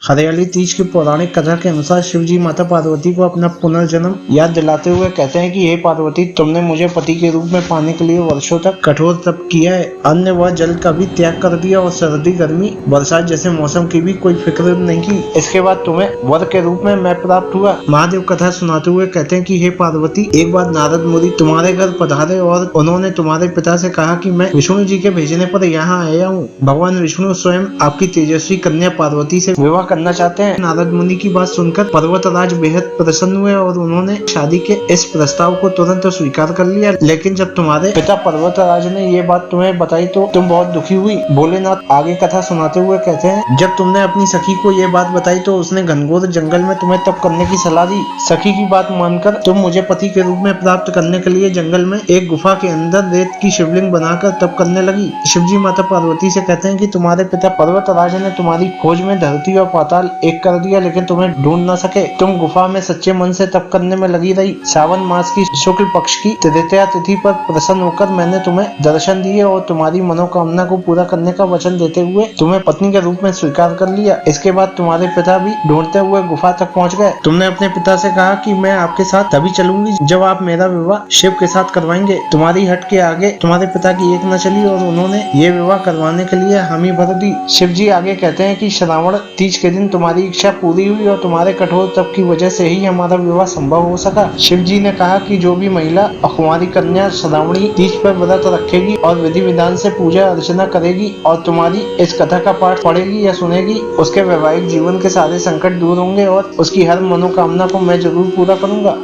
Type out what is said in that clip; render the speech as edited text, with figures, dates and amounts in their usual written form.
हरियाली तीज की पौराणिक कथा के अनुसार शिव जी माता पार्वती को अपना पुनर्जन्म याद दिलाते हुए कहते हैं कि हे पार्वती, तुमने मुझे पति के रूप में पाने के लिए वर्षों तक कठोर तप किया है। अन्न व जल का भी त्याग कर दिया और सर्दी गर्मी बरसात जैसे मौसम की भी कोई फिक्र नहीं की। इसके बाद तुम्हें वर के रूप में मैं प्राप्त हुआ। महादेव कथा सुनाते हुए कहते हैं कि हे पार्वती, एक बार नारद मुनि तुम्हारे घर पधारे और उन्होंने तुम्हारे पिता से कहा कि मैं विष्णु जी के भेजने पर यहाँ आया हूँ। भगवान विष्णु स्वयं आपकी तेजस्वी कन्या पार्वती से विवाह करना चाहते हैं। नारद मुनि की बात सुनकर पर्वतराज बेहद प्रसन्न हुए और उन्होंने शादी के इस प्रस्ताव को तुरंत स्वीकार कर लिया। लेकिन जब तुम्हारे पिता पर्वतराज ने ये बात तुम्हें बताई तो तुम बहुत दुखी हुई। भोलेनाथ आगे कथा सुनाते हुए कहते हैं, जब तुमने अपनी सखी को ये बात बताई तो उसने घनघोर जंगल में तुम्हें तप करने की सलाह दी। सखी की बात मानकर तुम मुझे पति के रूप में प्राप्त करने के लिए जंगल में एक गुफा के अंदर रेत की शिवलिंग बनाकर तप करने लगी। शिवजी माता पार्वती से कहते हैं कि तुम्हारे पिता पर्वतराज ने तुम्हारी खोज में धरती और पाताल एक कर दिया, लेकिन तुम्हें ढूंढ न सके। तुम गुफा में सच्चे मन से तप करने में लगी रही। सावन मास की शुक्ल पक्ष की तृतीया तिथि पर प्रसन्न होकर मैंने तुम्हें दर्शन दिए और तुम्हारी मनोकामना को पूरा करने का वचन देते हुए तुम्हें पत्नी के रूप में स्वीकार कर लिया। इसके बाद तुम्हारे पिता भी ढूंढते हुए गुफा तक पहुंच गए। तुमने अपने पिता से कहा कि मैं आपके साथ तभी चलूंगी जब आप मेरा विवाह शिव के साथ करवाएंगे। तुम्हारी हट के आगे तुम्हारे पिता की एक न चली और उन्होंने ये विवाह करवाने के लिए हामी भर दी। शिव जी आगे कहते हैं कि श्रावण तीज के दिन तुम्हारी इच्छा पूरी हुई और तुम्हारे कठोर तप की वजह से ही हमारा विवाह संभव हो सका। शिव जी ने कहा कि जो भी महिला अकुमारी कन्या श्रावणी तीज पर व्रत रखेगी और विधि विधान से पूजा अर्चना करेगी और तुम्हारी इस कथा का पाठ पढ़ेगी या सुनेगी, उसके वैवाहिक जीवन के सारे संकट दूर होंगे और उसकी हर मनोकामना को मैं जरूर पूरा करूंगा।